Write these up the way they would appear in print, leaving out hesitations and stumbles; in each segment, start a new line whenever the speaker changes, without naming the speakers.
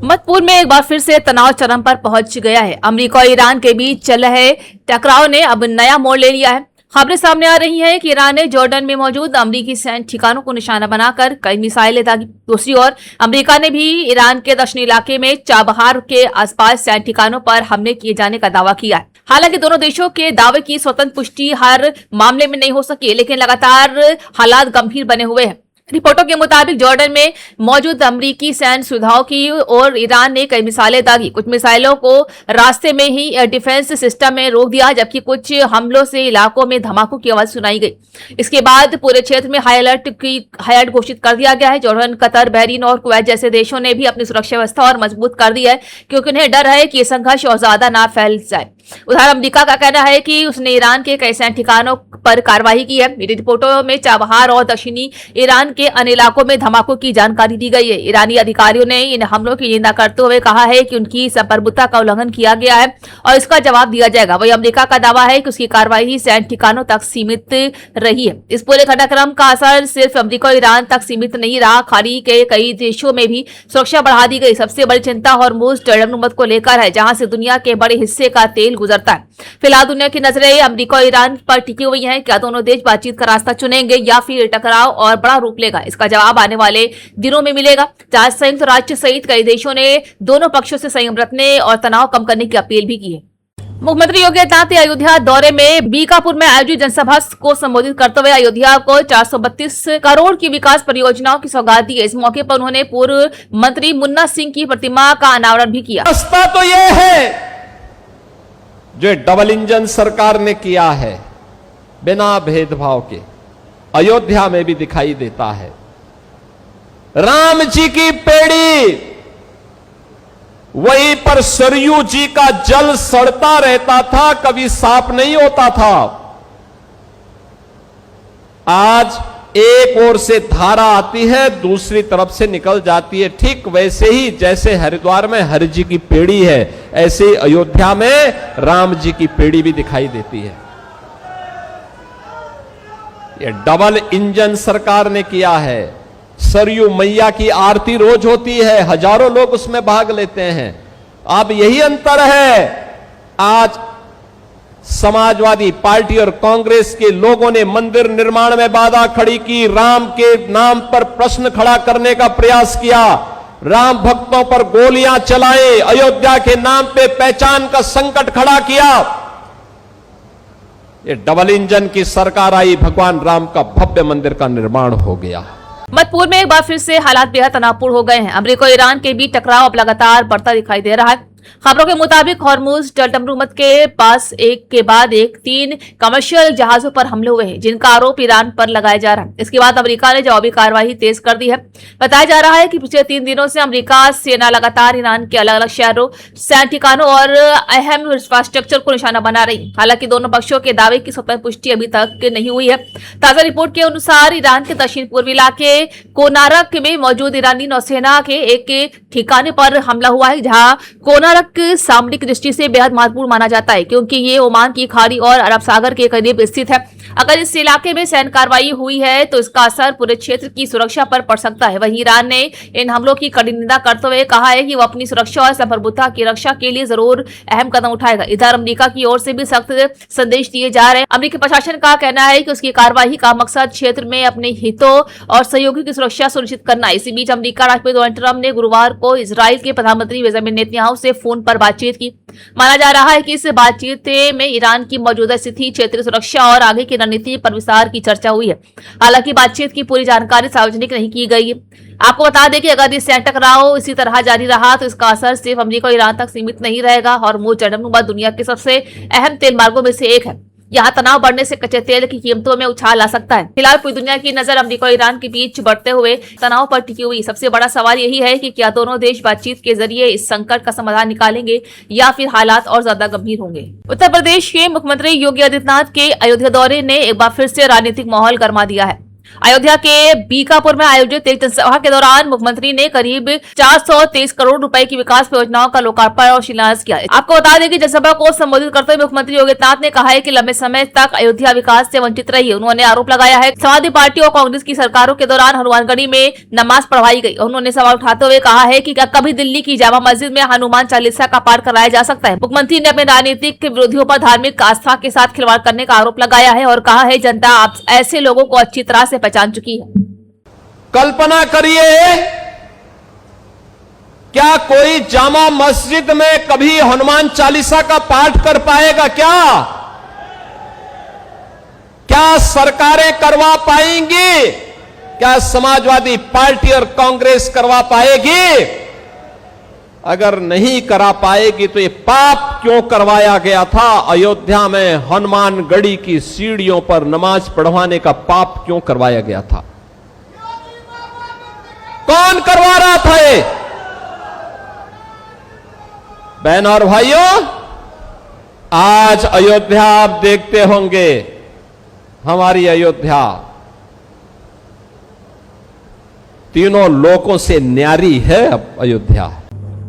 मधुपुर में एक बार फिर से तनाव चरम पर पहुंच गया है। अमेरिका और ईरान के बीच चल रहे टकराव ने अब नया मोड़ ले लिया है। खबरें सामने आ रही हैं कि ईरान ने जॉर्डन में मौजूद अमेरिकी सैन्य ठिकानों को निशाना बनाकर कई मिसाइलें दागी। दूसरी ओर अमेरिका ने भी ईरान के दक्षिणी इलाके में चाबहार के आसपास सैन्य ठिकानों पर हमले किए जाने का दावा किया है। हालांकि दोनों देशों के दावे की स्वतंत्र पुष्टि हर मामले में नहीं हो सकी, लेकिन लगातार हालात गंभीर बने हुए हैं। रिपोर्टों के मुताबिक जॉर्डन में मौजूद अमेरिकी सैन्य सुविधाओं की और ईरान ने कई मिसाइलें दागी। कुछ मिसाइलों को रास्ते में ही एयर डिफेंस सिस्टम में रोक दिया, जबकि कुछ हमलों से इलाकों में धमाकों की आवाज सुनाई गई। इसके बाद पूरे क्षेत्र में हाई अलर्ट घोषित कर दिया गया है। जॉर्डन, कतर, बहरीन और कुवैत जैसे देशों ने भी अपनी सुरक्षा व्यवस्था और मजबूत कर दी है, क्योंकि उन्हें डर है कि ये संघर्ष और ज्यादा ना फैल जाए। उधर अमेरिका का कहना है कि उसने ईरान के कई सैन्य ठिकानों पर कार्रवाई की है। रिपोर्टों में चाबहार और दक्षिणी ईरान के अन्य इलाकों में धमाकों की जानकारी दी गई है। ईरानी अधिकारियों ने इन हमलों की निंदा करते हुए कहा है कि उनकी संप्रभुता का उल्लंघन किया गया है और इसका जवाब दिया जाएगा। वहीं अमेरिका का दावा है कि उसकी कार्रवाई सैन्य ठिकानों तक सीमित रही है। इस पूरे घटनाक्रम का असर सिर्फ अमेरिका और ईरान तक सीमित नहीं रहा, खाड़ी के कई देशों में भी सुरक्षा बढ़ा दी गई। सबसे बड़ी चिंता हॉर्मुज़ टनल को लेकर है, जहां से दुनिया के बड़े हिस्से का तेल गुजरता है। फिलहाल दुनिया की नजरें अमेरिका और ईरान पर टिकी हुई हैं। क्या दोनों देश बातचीत का रास्ता चुनेंगे या फिर टकराव और बड़ा रूप लेगा? इसका जवाब आने वाले दिनों में मिलेगा। जहां संयुक्त राष्ट्र सहित कई देशों ने दोनों पक्षों से संयम रखने और तनाव कम करने की अपील भी की है। मुख्यमंत्री योगी आदित्यनाथ अयोध्या दौरे में बीकापुर में आयोजित जनसभा को संबोधित करते हुए अयोध्या को 432 करोड़ की विकास परियोजनाओं की सौगात दी है। इस मौके पर उन्होंने पूर्व मंत्री मुन्ना सिंह की प्रतिमा का अनावरण भी किया।
रास्ता तो यह है जो डबल इंजन सरकार ने किया है, बिना भेदभाव के अयोध्या में भी दिखाई देता है। राम जी की पेड़ी, वहीं पर सरयू जी का जल सड़ता रहता था, कभी साफ नहीं होता था। आज एक ओर से धारा आती है, दूसरी तरफ से निकल जाती है। ठीक वैसे ही जैसे हरिद्वार में हरि जी की पेड़ी है, ऐसे ही अयोध्या में राम जी की पेड़ी भी दिखाई देती है। ये डबल इंजन सरकार ने किया है। सरयू मैया की आरती रोज होती है, हजारों लोग उसमें भाग लेते हैं। अब यही अंतर है, आज समाजवादी पार्टी और कांग्रेस के लोगों ने मंदिर निर्माण में बाधा खड़ी की, राम के नाम पर प्रश्न खड़ा करने का प्रयास किया, राम भक्तों पर गोलियां चलाए, अयोध्या के नाम पे पहचान का संकट खड़ा किया। ये डबल इंजन की सरकार आई, भगवान राम का भव्य मंदिर का निर्माण हो गया।
मधुपुर में एक बार फिर से हालात बेहद तनावपूर्ण हो गए हैं। अमेरिका और ईरान के बीच टकराव अब लगातार बढ़ता दिखाई दे रहा है। खबरों के मुताबिक हॉर्मुज़ टनल के पास एक के बाद एक 3 कमर्शियल जहाजों पर हमले हुए हैं, जिनका आरोप ईरान पर लगाया जा रहा है। इसके बाद अमेरिका ने जवाबी कार्रवाई तेज कर दी है। बताया जा रहा है कि पिछले 3 दिनों से अमेरिका सेना लगातार ईरान के अलग अलग शहरों, सैन्य ठिकानों और अहम इंफ्रास्ट्रक्चर को निशाना बना रही है। हालांकि दोनों पक्षों के दावे की स्वतंत्र पुष्टि अभी तक नहीं हुई है। ताजा रिपोर्ट के अनुसार ईरान के दक्षिण पूर्वी इलाके कोनारक में मौजूद ईरानी नौसेना के एक ठिकाने पर हमला हुआ है, जहां कोनारक सामरिक दृष्टि से बेहद महत्वपूर्ण माना जाता है, क्योंकि ये ओमान की खाड़ी और अरब सागर के करीब स्थित है। अगर इस इलाके में सैन्य कार्रवाई हुई है तो इसका असर पूरे क्षेत्र की सुरक्षा पर पड़ सकता है। वहीं ईरान ने इन हमलों की कड़ी निंदा करते हुए कहा है कि वो अपनी सुरक्षा और संप्रभुता की रक्षा के लिए जरूर अहम कदम उठाएगा। इधर अमेरिका की ओर से भी सख्त संदेश दिए जा रहे हैं। अमेरिकी प्रशासन का कहना है कि उसकी कार्रवाई का मकसद क्षेत्र में अपने हितों और सहयोगी की सुरक्षा सुनिश्चित करना है। इसी बीच अमेरिका राष्ट्रपति डोनाल्ड ट्रंप ने गुरुवार को इजराइल के प्रधानमंत्री बेंजामिन नेतन्याहू से फोन पर बातचीत की। माना जा रहा है कि इस बातचीत में ईरान की मौजूदा स्थिति, क्षेत्रीय सुरक्षा और आगे की रणनीति पर विस्तार की चर्चा हुई है। हालांकि बातचीत की पूरी जानकारी सार्वजनिक नहीं की गई है। आपको बता दें कि अगर ये सैन्य टकराव इसी तरह जारी रहा तो इसका असर सिर्फ अमेरिका और ईरान तक सीमित नहीं रहेगा। हॉर्मुज़ टनल दुनिया के सबसे अहम तेल मार्गों में से एक है। यहाँ तनाव बढ़ने से कच्चे तेल की कीमतों में उछाल आ सकता है। फिलहाल पूरी दुनिया की नजर अमेरिका और ईरान के बीच बढ़ते हुए तनाव पर टिकी हुई। सबसे बड़ा सवाल यही है कि क्या दोनों देश बातचीत के जरिए इस संकट का समाधान निकालेंगे या फिर हालात और ज्यादा गंभीर होंगे। उत्तर प्रदेश के मुख्यमंत्री योगी आदित्यनाथ के अयोध्या दौरे ने एक बार फिर से राजनीतिक माहौल गर्मा दिया है। अयोध्या के बीकापुर में आयोजित एक जनसभा के दौरान मुख्यमंत्री ने करीब 423 करोड़ रुपए की विकास परियोजनाओं का लोकार्पण और शिलान्यास किया। आपको बता दें कि जनसभा को संबोधित करते हुए मुख्यमंत्री योगी आदित्यनाथ ने कहा है कि लंबे समय तक अयोध्या विकास से वंचित रही है। उन्होंने आरोप लगाया है समाजवादी पार्टी और कांग्रेस की सरकारों के दौरान हनुमानगढ़ी में नमाज पढ़वाई गई। उन्होंने सवाल उठाते हुए कहा है कि क्या कभी दिल्ली की जामा मस्जिद में हनुमान चालीसा का पाठ कराया जा सकता है। मुख्यमंत्री ने अपने राजनीतिक विरोधियों पर धार्मिक आस्था के साथ खिलवाड़ करने का आरोप लगाया है और कहा है जनता अब ऐसे लोगों को अच्छी तरह से पहचान चुकी है।
कल्पना करिए, क्या कोई जामा मस्जिद में कभी हनुमान चालीसा का पाठ कर पाएगा? क्या सरकारें करवा पाएंगी? क्या समाजवादी पार्टी और कांग्रेस करवा पाएगी? अगर नहीं करा पाएगी तो ये पाप क्यों करवाया गया था? अयोध्या में हनुमानगढ़ी की सीढ़ियों पर नमाज पढ़वाने का पाप क्यों करवाया गया था? कौन करवा रहा था ये? बहन और भाइयों, आज अयोध्या आप देखते होंगे, हमारी अयोध्या तीनों लोकों से न्यारी है। अब अयोध्या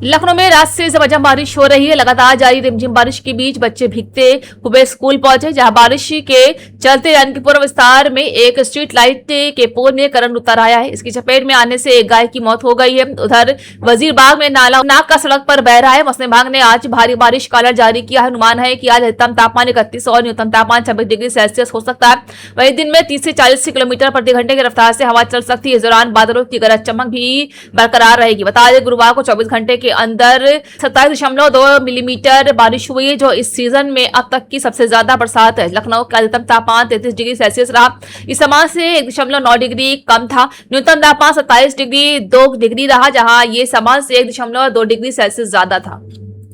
लखनऊ में रात से जबरदस्त बारिश हो रही है। लगातार जारी रिमझिम बारिश के बीच बच्चे भीगते हुए स्कूल पहुंचे, जहां बारिश के चलते रनकीपुर विस्तार में एक स्ट्रीट लाइट के पोल में करंट उतर आया है। इसकी चपेट में आने से एक गाय की मौत हो गई है। उधर वजीरबाग में नाला नाक का सड़क पर बह रहा है। मौसम विभाग ने आज भारी बारिश का अलर्ट जारी किया है। अनुमान है कि आज अधिकतम तापमान 31 और न्यूनतम तापमान 26 डिग्री सेल्सियस हो सकता है। वहीं दिन में 30 से 40 किलोमीटर प्रति घंटे की रफ्तार से हवा चल सकती है। इस दौरान बादलों की गरज चमक भी बरकरार रहेगी। बता दें, गुरुवार को 24 घंटे के अंदर 27.2 मिलीमीटर बारिश हुई है, जो इस सीजन में अब तक की सबसे ज्यादा बरसात है। लखनऊ का अधिकतम तापमान 33 डिग्री सेल्सियस रहा। इस समय से 1.9 डिग्री कम था। न्यूनतम तापमान 27 डिग्री 2 डिग्री रहा, जहां ये समय से 1.2 डिग्री सेल्सियस ज्यादा था।